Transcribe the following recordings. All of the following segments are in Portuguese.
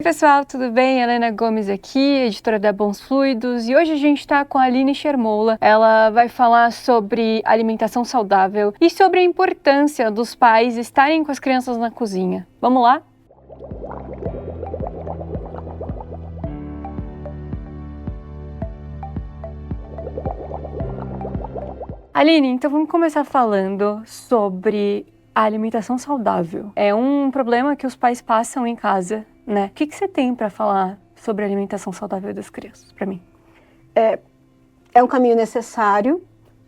Oi pessoal, tudo bem? Helena Gomes aqui, editora da Bons Fluidos, e hoje a gente está com a Aline Schermola. Ela vai falar sobre alimentação saudável e sobre a importância dos pais estarem com as crianças na cozinha. Vamos lá? Aline, então vamos começar falando sobre a alimentação saudável. É um problema que os pais passam em casa, né? O que você tem para falar sobre a alimentação saudável das crianças, para mim? É um caminho necessário,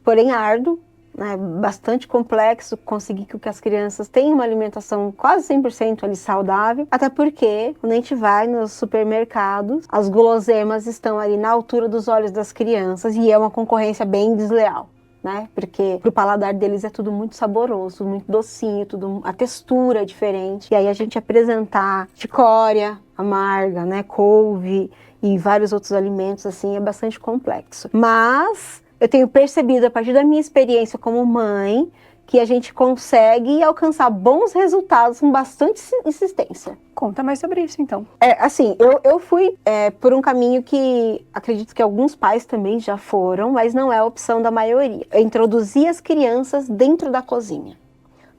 porém árduo, né? Bastante complexo conseguir que as crianças tenham uma alimentação quase 100% ali saudável, até porque quando a gente vai nos supermercados, as guloseimas estão ali na altura dos olhos das crianças e é uma concorrência bem desleal. Né? Porque pro paladar deles é tudo muito saboroso, muito docinho, a textura é diferente. E aí a gente apresentar chicória amarga, né, couve e vários outros alimentos assim é bastante complexo. Mas eu tenho percebido a partir da minha experiência como mãe que a gente consegue alcançar bons resultados com bastante insistência. Conta mais sobre isso, então. Eu fui por um caminho que acredito que alguns pais também já foram, mas não é a opção da maioria. Eu introduzi as crianças dentro da cozinha.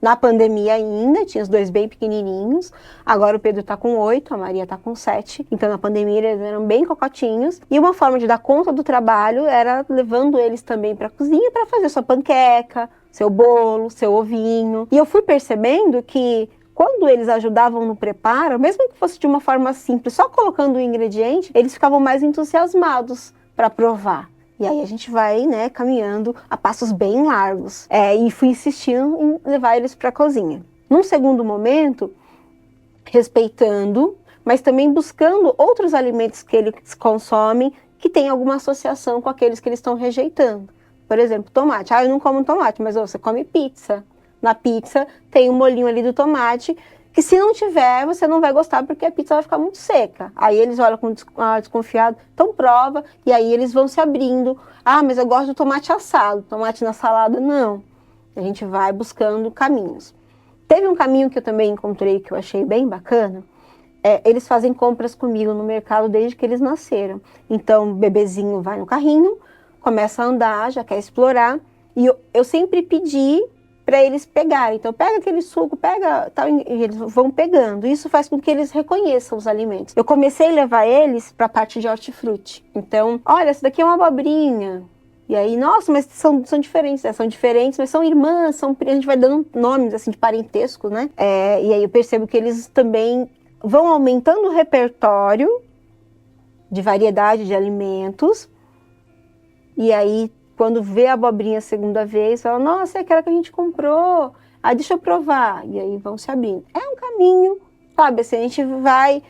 Na pandemia ainda, tinha os dois bem pequenininhos, agora o Pedro tá com 8, a Maria tá com 7, então na pandemia eles eram bem cocotinhos, e uma forma de dar conta do trabalho era levando eles também para a cozinha para fazer sua panqueca, seu bolo, seu ovinho, e eu fui percebendo que quando eles ajudavam no preparo, mesmo que fosse de uma forma simples, só colocando o ingrediente, eles ficavam mais entusiasmados para provar. E aí a gente vai, né, caminhando a passos bem largos. E fui insistindo em levar eles para a cozinha. Num segundo momento, respeitando, mas também buscando outros alimentos que eles consomem que têm alguma associação com aqueles que eles estão rejeitando. Por exemplo, tomate. Eu não como tomate, mas você come pizza. Na pizza tem um molhinho ali do tomate, que se não tiver, você não vai gostar porque a pizza vai ficar muito seca. Aí eles olham com desconfiado, então prova, e aí eles vão se abrindo. Mas eu gosto do tomate assado, tomate na salada, não. A gente vai buscando caminhos. Teve um caminho que eu também encontrei, que eu achei bem bacana. Eles fazem compras comigo no mercado desde que eles nasceram. Então o bebezinho vai no carrinho, começa a andar, já quer explorar, e eu sempre pedi para eles pegarem. Então pega aquele suco, pega tal, e eles vão pegando. Isso faz com que eles reconheçam os alimentos. Eu comecei a levar eles para a parte de hortifruti. Então, olha, essa daqui é uma abobrinha. E aí, nossa, mas são diferentes, são diferentes, mas são irmãs, a gente vai dando nomes assim de parentesco, né? E aí eu percebo que eles também vão aumentando o repertório de variedade de alimentos. E aí quando vê a abobrinha a segunda vez, fala, nossa, é aquela que a gente comprou. Deixa eu provar. E aí vão se abrindo. É um caminho, sabe? Assim, a gente vai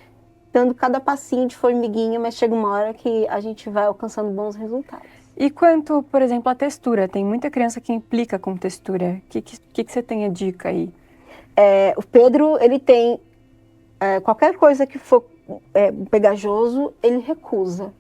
dando cada passinho de formiguinha, mas chega uma hora que a gente vai alcançando bons resultados. E quanto, por exemplo, à textura? Tem muita criança que implica com textura. O que você tem a dica aí? O Pedro, ele tem qualquer coisa que for pegajoso, ele recusa.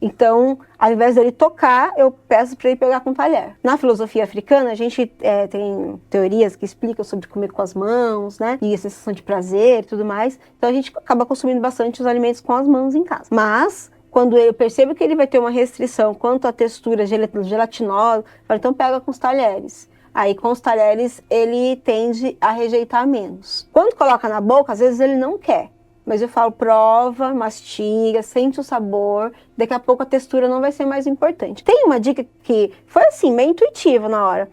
Então, ao invés dele tocar, eu peço para ele pegar com talher. Na filosofia africana, a gente tem teorias que explicam sobre comer com as mãos, né? E a sensação de prazer e tudo mais. Então, a gente acaba consumindo bastante os alimentos com as mãos em casa. Mas, quando eu percebo que ele vai ter uma restrição quanto à textura gelatinosa, eu falo, então pega com os talheres. Aí, com os talheres, ele tende a rejeitar menos. Quando coloca na boca, às vezes ele não quer. Mas eu falo, prova, mastiga, sente o sabor, daqui a pouco a textura não vai ser mais importante. Tem uma dica que foi assim, meio intuitiva na hora.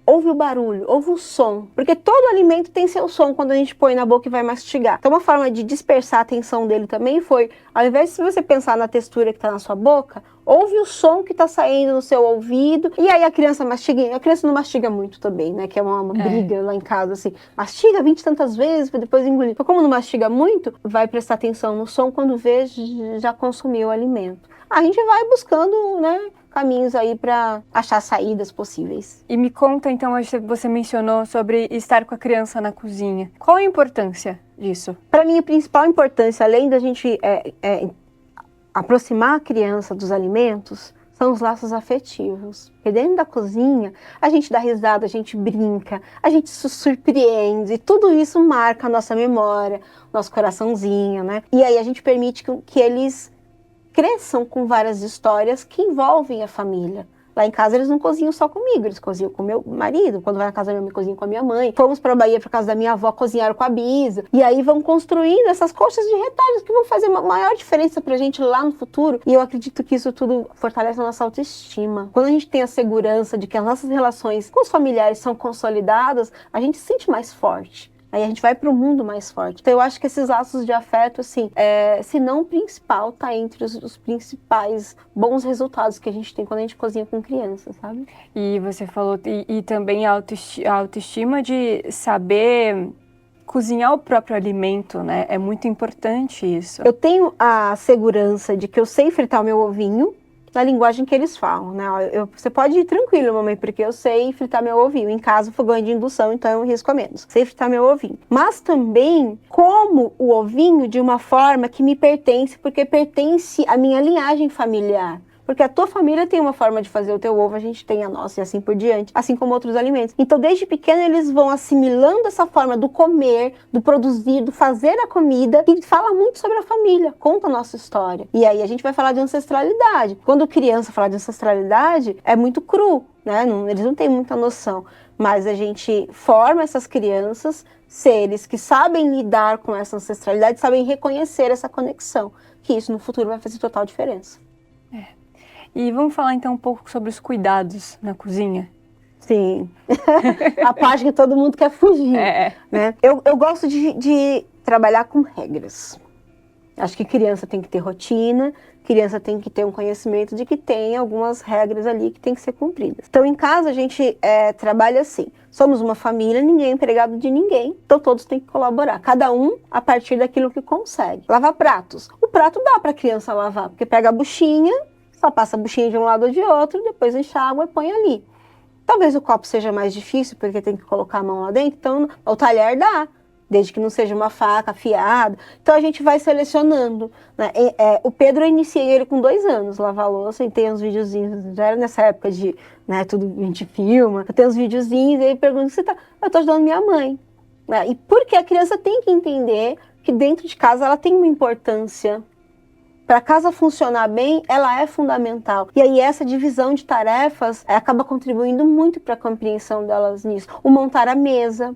Ouve o barulho, ouve o som, porque todo alimento tem seu som quando a gente põe na boca e vai mastigar. Então uma forma de dispersar a atenção dele também foi, ao invés de você pensar na textura que está na sua boca, ouve o som que está saindo no seu ouvido, e aí a criança mastiga. A criança não mastiga muito também, né, que é uma briga lá em casa, assim, mastiga 20 e tantas vezes, para depois engolir. Então como não mastiga muito, vai prestar atenção no som, quando vê, já consumiu o alimento. A gente vai buscando, né, caminhos aí para achar saídas possíveis. E me conta, então, você mencionou sobre estar com a criança na cozinha. Qual a importância disso? Para mim, a principal importância, além da gente aproximar a criança dos alimentos, são os laços afetivos. Porque dentro da cozinha, a gente dá risada, a gente brinca, a gente se surpreende, e tudo isso marca a nossa memória, nosso coraçãozinho, né? E aí a gente permite que eles cresçam com várias histórias que envolvem a família. Lá em casa eles não cozinham só comigo, eles cozinham com meu marido, quando vai na casa da minha mãe, cozinham com a minha mãe. Fomos para a Bahia, para casa da minha avó, cozinharam com a Bisa. E aí vão construindo essas coxas de retalhos que vão fazer uma maior diferença pra gente lá no futuro. E eu acredito que isso tudo fortalece a nossa autoestima. Quando a gente tem a segurança de que as nossas relações com os familiares são consolidadas, a gente se sente mais forte. Aí a gente vai para o mundo mais forte. Então eu acho que esses laços de afeto, assim, se não o principal, tá entre os principais bons resultados que a gente tem quando a gente cozinha com crianças, sabe? E você falou, e também a autoestima de saber cozinhar o próprio alimento, né? É muito importante isso. Eu tenho a segurança de que eu sei fritar o meu ovinho, na linguagem que eles falam, né? Você pode ir tranquilo, mamãe, porque eu sei fritar meu ovinho. Em casa, fogão é de indução, então eu risco a menos. Sei fritar meu ovinho. Mas também como o ovinho de uma forma que me pertence, porque pertence à minha linhagem familiar. Porque a tua família tem uma forma de fazer o teu ovo, a gente tem a nossa e assim por diante, assim como outros alimentos. Então, desde pequeno, eles vão assimilando essa forma do comer, do produzir, do fazer a comida, e fala muito sobre a família, conta a nossa história. E aí a gente vai falar de ancestralidade. Quando criança fala de ancestralidade, é muito cru, né? Eles não têm muita noção. Mas a gente forma essas crianças, seres que sabem lidar com essa ancestralidade, sabem reconhecer essa conexão, que isso no futuro vai fazer total diferença. E vamos falar então um pouco sobre os cuidados na cozinha? Sim, a parte que todo mundo quer fugir, né? Eu gosto de trabalhar com regras. Acho que criança tem que ter rotina, criança tem que ter um conhecimento de que tem algumas regras ali que tem que ser cumpridas. Então, em casa, a gente trabalha assim. Somos uma família, ninguém é empregado de ninguém, então todos têm que colaborar. Cada um a partir daquilo que consegue. Lavar pratos. O prato dá para a criança lavar, porque pega a buchinha, só passa a buchinha de um lado ou de outro, depois enxágua e põe ali. Talvez o copo seja mais difícil, porque tem que colocar a mão lá dentro, então o talher dá, desde que não seja uma faca afiada. Então a gente vai selecionando, né? O Pedro, eu iniciei ele com 2 anos, lavar louça, e tem uns videozinhos, já era nessa época de, né, tudo a gente filma, tem uns videozinhos, e ele pergunta, você tá? Eu tô ajudando minha mãe. Né? E porque a criança tem que entender que dentro de casa ela tem uma importância. Para a casa funcionar bem, ela é fundamental. E aí essa divisão de tarefas acaba contribuindo muito para a compreensão delas nisso. O montar a mesa.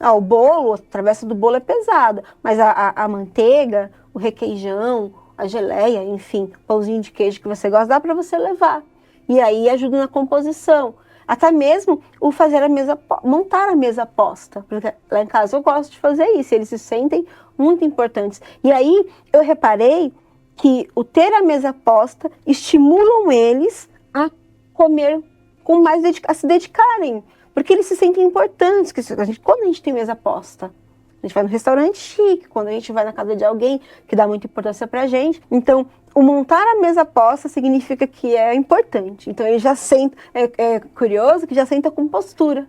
O bolo, a travessa do bolo é pesada, mas a manteiga, o requeijão, a geleia, enfim, pãozinho de queijo que você gosta, dá para você levar. E aí ajuda na composição. Até mesmo o fazer a mesa, montar a mesa posta. Porque lá em casa eu gosto de fazer isso, eles se sentem muito importantes. E aí eu reparei que o ter a mesa posta estimulam eles a comer com mais a se dedicarem, porque eles se sentem importantes. Quando a gente tem mesa posta, a gente vai no restaurante chique, quando a gente vai na casa de alguém que dá muita importância pra gente, então o montar a mesa posta significa que é importante. Então ele já senta, é curioso que já senta com postura.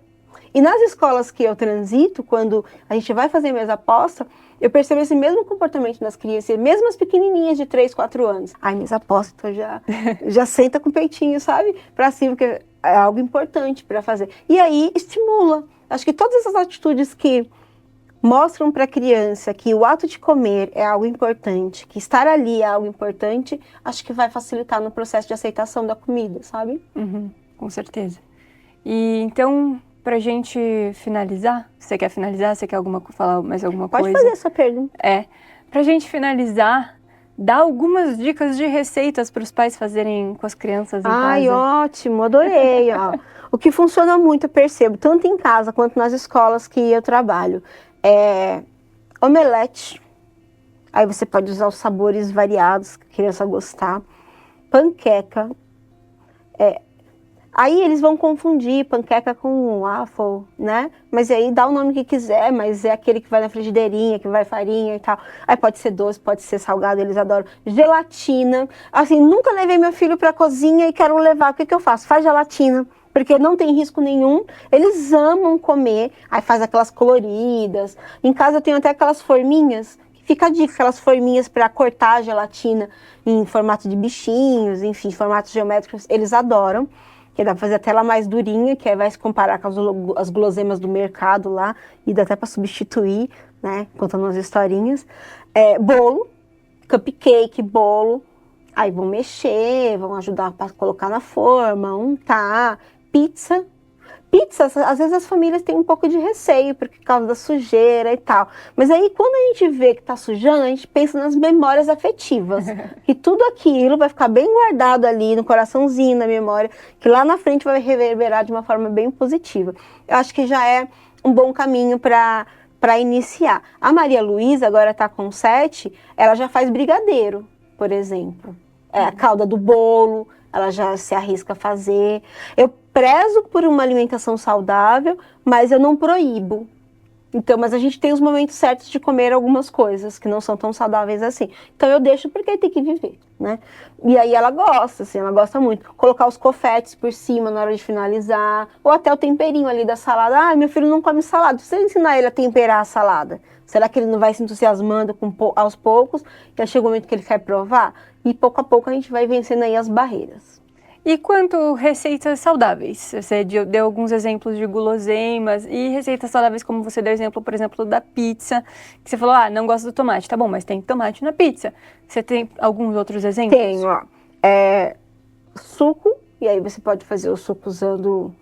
E nas escolas que eu transito, quando a gente vai fazer mesa posta, eu percebo esse mesmo comportamento nas crianças, mesmo as pequenininhas de 3, 4 anos. Ai, mesa posta, então já senta com o peitinho, sabe? Pra cima, porque é algo importante para fazer. E aí estimula. Acho que todas essas atitudes que mostram para a criança que o ato de comer é algo importante, que estar ali é algo importante, acho que vai facilitar no processo de aceitação da comida, sabe? Uhum, com certeza. E então, pra gente finalizar, você quer finalizar? Você quer falar mais alguma coisa? Pode fazer essa pergunta. Pra gente finalizar, dá algumas dicas de receitas para os pais fazerem com as crianças em casa. Ai, ótimo, adorei. Ó. O que funciona muito, eu percebo, tanto em casa quanto nas escolas que eu trabalho, é omelete. Aí você pode usar os sabores variados que a criança gostar. Panqueca. Aí eles vão confundir panqueca com waffle, né? Mas aí dá o nome que quiser, mas é aquele que vai na frigideirinha, que vai farinha e tal. Aí pode ser doce, pode ser salgado, eles adoram. Gelatina. Assim, nunca levei meu filho pra cozinha e quero levar. O que eu faço? Faz gelatina, porque não tem risco nenhum. Eles amam comer. Aí faz aquelas coloridas. Em casa eu tenho até aquelas forminhas que fica a dica, aquelas forminhas para cortar a gelatina em formato de bichinhos, enfim, formatos geométricos, eles adoram. Que dá pra fazer até ela mais durinha, que aí vai se comparar com as guloseimas do mercado lá, e dá até para substituir, né, contando umas historinhas. Bolo, cupcake, bolo, aí vão mexer, vão ajudar para colocar na forma, untar, pizza. Pizza, às vezes as famílias têm um pouco de receio, por causa da sujeira e tal. Mas aí, quando a gente vê que tá sujando, a gente pensa nas memórias afetivas. Que tudo aquilo vai ficar bem guardado ali no coraçãozinho, na memória, que lá na frente vai reverberar de uma forma bem positiva. Eu acho que já é um bom caminho para iniciar. A Maria Luísa, agora tá com 7, ela já faz brigadeiro, por exemplo. A calda do bolo, ela já se arrisca a fazer. Eu prezo por uma alimentação saudável, mas eu não proíbo. Então, mas a gente tem os momentos certos de comer algumas coisas que não são tão saudáveis assim. Então eu deixo porque tem que viver, né? E aí ela gosta, assim, ela gosta muito. Colocar os confetes por cima na hora de finalizar, ou até o temperinho ali da salada. Ah, meu filho não come salada. Se você ensinar ele a temperar a salada, será que ele não vai se entusiasmando aos poucos? E aí chega o momento que ele quer provar? E pouco a pouco a gente vai vencendo aí as barreiras. E quanto receitas saudáveis? Você deu alguns exemplos de guloseimas e receitas saudáveis, como você deu exemplo, por exemplo, da pizza, que você falou, não gosto do tomate. Tá bom, mas tem tomate na pizza. Você tem alguns outros exemplos? Tenho, ó. Suco, e aí você pode fazer o suco usando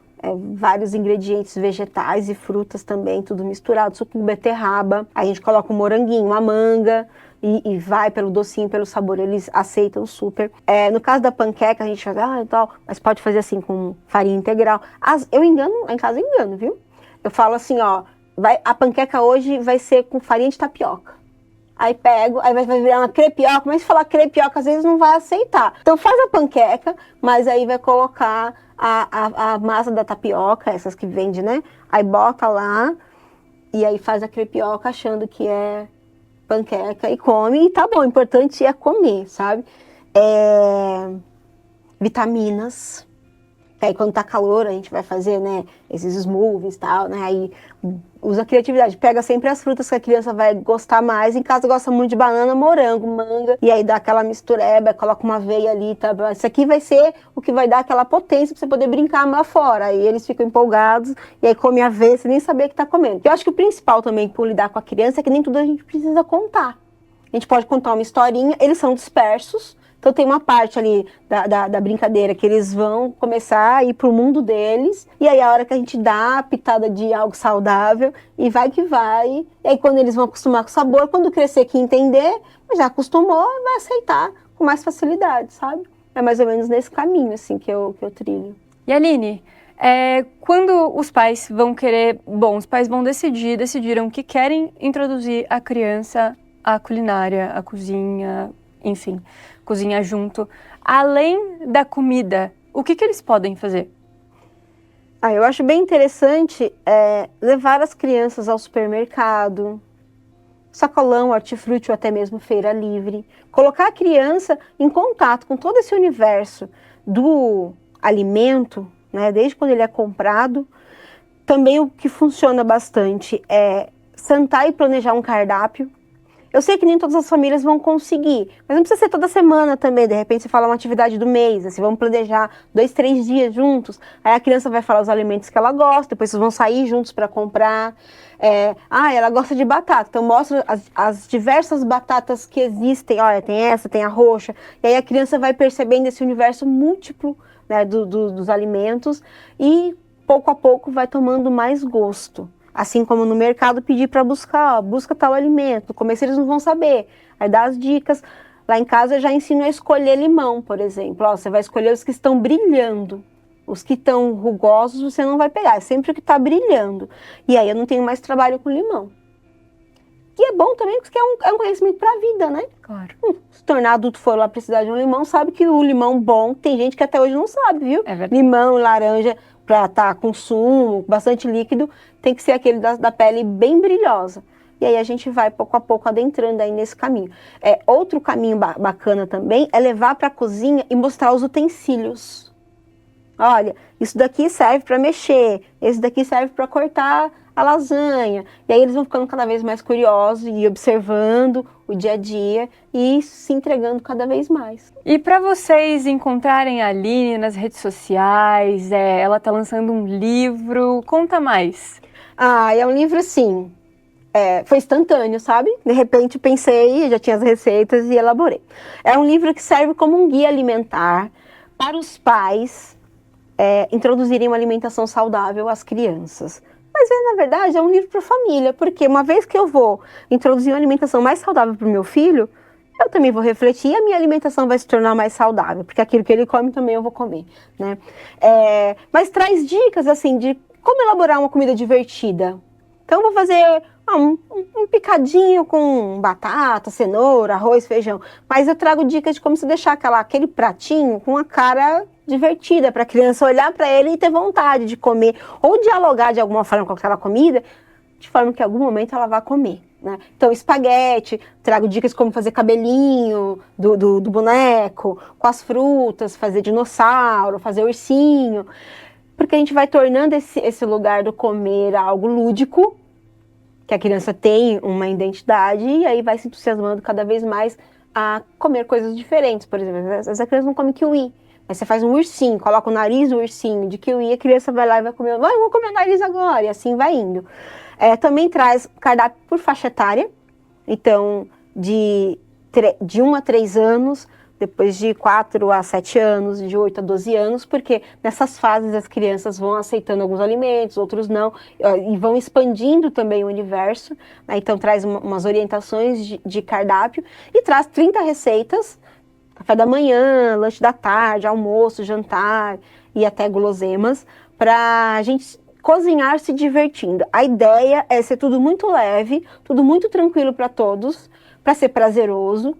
vários ingredientes vegetais e frutas também, tudo misturado. Suco de beterraba, aí a gente coloca um moranguinho, uma manga, e vai pelo docinho, pelo sabor, eles aceitam super. No caso da panqueca, a gente faz, tal, mas pode fazer assim com farinha integral. Eu engano, lá em casa eu engano, viu? Eu falo assim, ó, a panqueca hoje vai ser com farinha de tapioca. Aí pego, aí vai virar uma crepioca, mas se falar crepioca, às vezes não vai aceitar. Então faz a panqueca, mas aí vai colocar a massa da tapioca, essas que vende, né? Aí bota lá, e aí faz a crepioca achando que é panqueca e come, e tá bom, o importante é comer, sabe? Vitaminas, que aí quando tá calor a gente vai fazer, né, esses smoothies e tal, né, aí usa a criatividade, pega sempre as frutas que a criança vai gostar mais, em casa gosta muito de banana, morango, manga, e aí dá aquela mistureba, coloca uma aveia ali, tá? Isso aqui vai ser o que vai dar aquela potência pra você poder brincar lá fora, aí eles ficam empolgados, e aí come aveia sem nem saber que tá comendo. Eu acho que o principal também por lidar com a criança é que nem tudo a gente precisa contar. A gente pode contar uma historinha, eles são dispersos, então tem uma parte ali da brincadeira que eles vão começar a ir pro mundo deles, e aí a hora que a gente dá a pitada de algo saudável, e vai que vai, e aí quando eles vão acostumar com o sabor, quando crescer aqui entender, já acostumou, vai aceitar com mais facilidade, sabe? É mais ou menos nesse caminho, assim, que eu trilho. E Aline, quando os pais vão querer, os pais vão decidiram que querem introduzir a criança à culinária, à cozinha, enfim, cozinhar junto. Além da comida, o que eles podem fazer? Eu acho bem interessante levar as crianças ao supermercado, sacolão, hortifruti ou até mesmo feira livre. Colocar a criança em contato com todo esse universo do alimento, né, desde quando ele é comprado. Também o que funciona bastante é sentar e planejar um cardápio. Eu sei que nem todas as famílias vão conseguir, mas não precisa ser toda semana também. De repente você fala uma atividade do mês, assim, vamos planejar 2, 3 dias juntos. Aí a criança vai falar os alimentos que ela gosta, depois vocês vão sair juntos para comprar. Ela gosta de batata, então mostra as diversas batatas que existem. Olha, tem essa, tem a roxa. E aí a criança vai percebendo esse universo múltiplo, né, dos alimentos e pouco a pouco vai tomando mais gosto. Assim como no mercado pedir para buscar, busca tal alimento. No começo eles não vão saber, aí dá as dicas. Lá em casa eu já ensino a escolher limão, por exemplo. Você vai escolher os que estão brilhando. Os que estão rugosos você não vai pegar, é sempre o que está brilhando. E aí eu não tenho mais trabalho com limão. E é bom também porque é um conhecimento para a vida, né? Claro. Se tornar adulto for lá precisar de um limão, sabe que o limão bom, tem gente que até hoje não sabe, viu? É verdade. Limão, laranja, para estar com sumo, bastante líquido, tem que ser aquele da pele bem brilhosa. E aí a gente vai pouco a pouco adentrando aí nesse caminho. Outro caminho bacana também é levar para a cozinha e mostrar os utensílios. Olha, isso daqui serve para mexer, esse daqui serve para cortar a lasanha. E aí eles vão ficando cada vez mais curiosos e observando o dia a dia e se entregando cada vez mais. E para vocês encontrarem a Aline nas redes sociais, ela está lançando um livro, conta mais. É um livro assim, foi instantâneo, sabe? De repente pensei, já tinha as receitas e elaborei. É um livro que serve como um guia alimentar para os pais introduzirem uma alimentação saudável às crianças. Mas, na verdade, é um livro para a família, porque uma vez que eu vou introduzir uma alimentação mais saudável para o meu filho, eu também vou refletir e a minha alimentação vai se tornar mais saudável, porque aquilo que ele come também eu vou comer, né? Mas traz dicas, assim, de como elaborar uma comida divertida. Então, eu vou fazer um picadinho com batata, cenoura, arroz, feijão. Mas eu trago dicas de como se deixar aquele pratinho com a cara divertida, para a criança olhar para ele e ter vontade de comer. Ou dialogar de alguma forma com aquela comida, de forma que em algum momento ela vá comer, né? Então, espaguete, trago dicas de como fazer cabelinho do boneco, com as frutas, fazer dinossauro, fazer ursinho. Porque a gente vai tornando esse lugar do comer algo lúdico, que a criança tem uma identidade e aí vai se entusiasmando cada vez mais a comer coisas diferentes. Por exemplo, às vezes a criança não come kiwi, mas você faz um ursinho, coloca o nariz do ursinho de kiwi, a criança vai lá e vai comer, eu vou comer o nariz agora, e assim vai indo. Também traz cardápio por faixa etária, então de 1 a 3 anos, depois de 4 a 7 anos, de 8 a 12 anos, porque nessas fases as crianças vão aceitando alguns alimentos, outros não, e vão expandindo também o universo, né? Então traz umas orientações de cardápio e traz 30 receitas, café da manhã, lanche da tarde, almoço, jantar e até guloseimas, para a gente cozinhar se divertindo. A ideia é ser tudo muito leve, tudo muito tranquilo para todos, para ser prazeroso,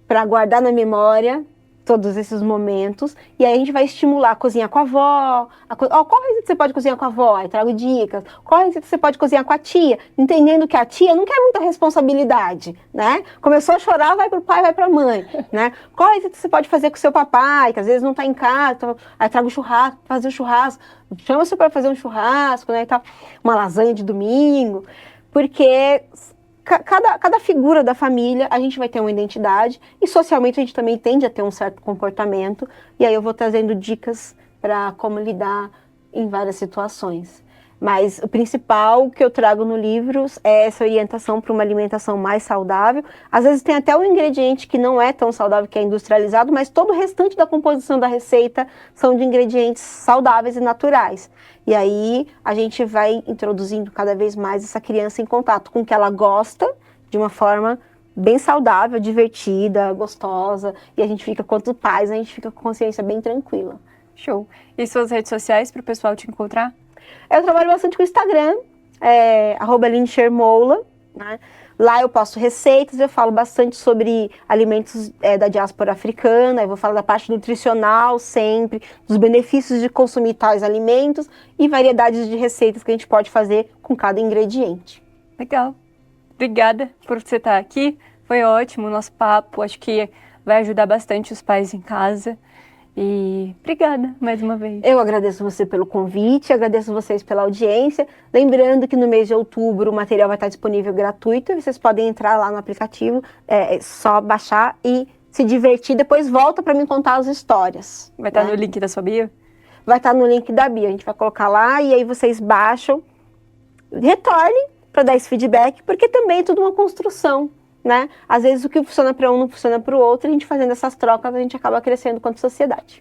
para guardar na memória todos esses momentos, e aí a gente vai estimular a cozinhar com a avó, qual receita você pode cozinhar com a avó? Aí trago dicas. Qual receita você pode cozinhar com a tia? Entendendo que a tia não quer muita responsabilidade, né? Começou a chorar, vai pro pai, vai pra mãe, né? Qual receita você pode fazer com o seu papai, que às vezes não tá em casa, então, aí trago churrasco, fazer o churrasco, chama você para fazer um churrasco, né, e tal, uma lasanha de domingo, porque cada figura da família, a gente vai ter uma identidade e socialmente a gente também tende a ter um certo comportamento, e aí eu vou trazendo dicas para como lidar em várias situações. Mas o principal que eu trago no livro é essa orientação para uma alimentação mais saudável. Às vezes tem até um ingrediente que não é tão saudável, que é industrializado, mas todo o restante da composição da receita são de ingredientes saudáveis e naturais. E aí a gente vai introduzindo cada vez mais essa criança em contato com o que ela gosta, de uma forma bem saudável, divertida, gostosa. E a gente fica, quanto pais, a gente fica com consciência bem tranquila. Show. E suas redes sociais para o pessoal te encontrar? Eu trabalho bastante com o Instagram, @AlineSchermola, né? Lá eu posto receitas, eu falo bastante sobre alimentos da diáspora africana, eu vou falar da parte nutricional sempre, dos benefícios de consumir tais alimentos e variedades de receitas que a gente pode fazer com cada ingrediente. Legal. Obrigada por você estar aqui, foi ótimo o nosso papo, acho que vai ajudar bastante os pais em casa. E obrigada mais uma vez. Eu agradeço você pelo convite, agradeço vocês pela audiência. Lembrando que no mês de outubro o material vai estar disponível gratuito. Vocês podem entrar lá no aplicativo, só baixar e se divertir. Depois volta para me contar as histórias. Vai estar no link da sua bio? Vai estar no link da bio. A gente vai colocar lá e aí vocês baixam, retornem para dar esse feedback, porque também é tudo uma construção. Né? Às vezes o que funciona para um não funciona para o outro, e a gente fazendo essas trocas, a gente acaba crescendo quanto sociedade.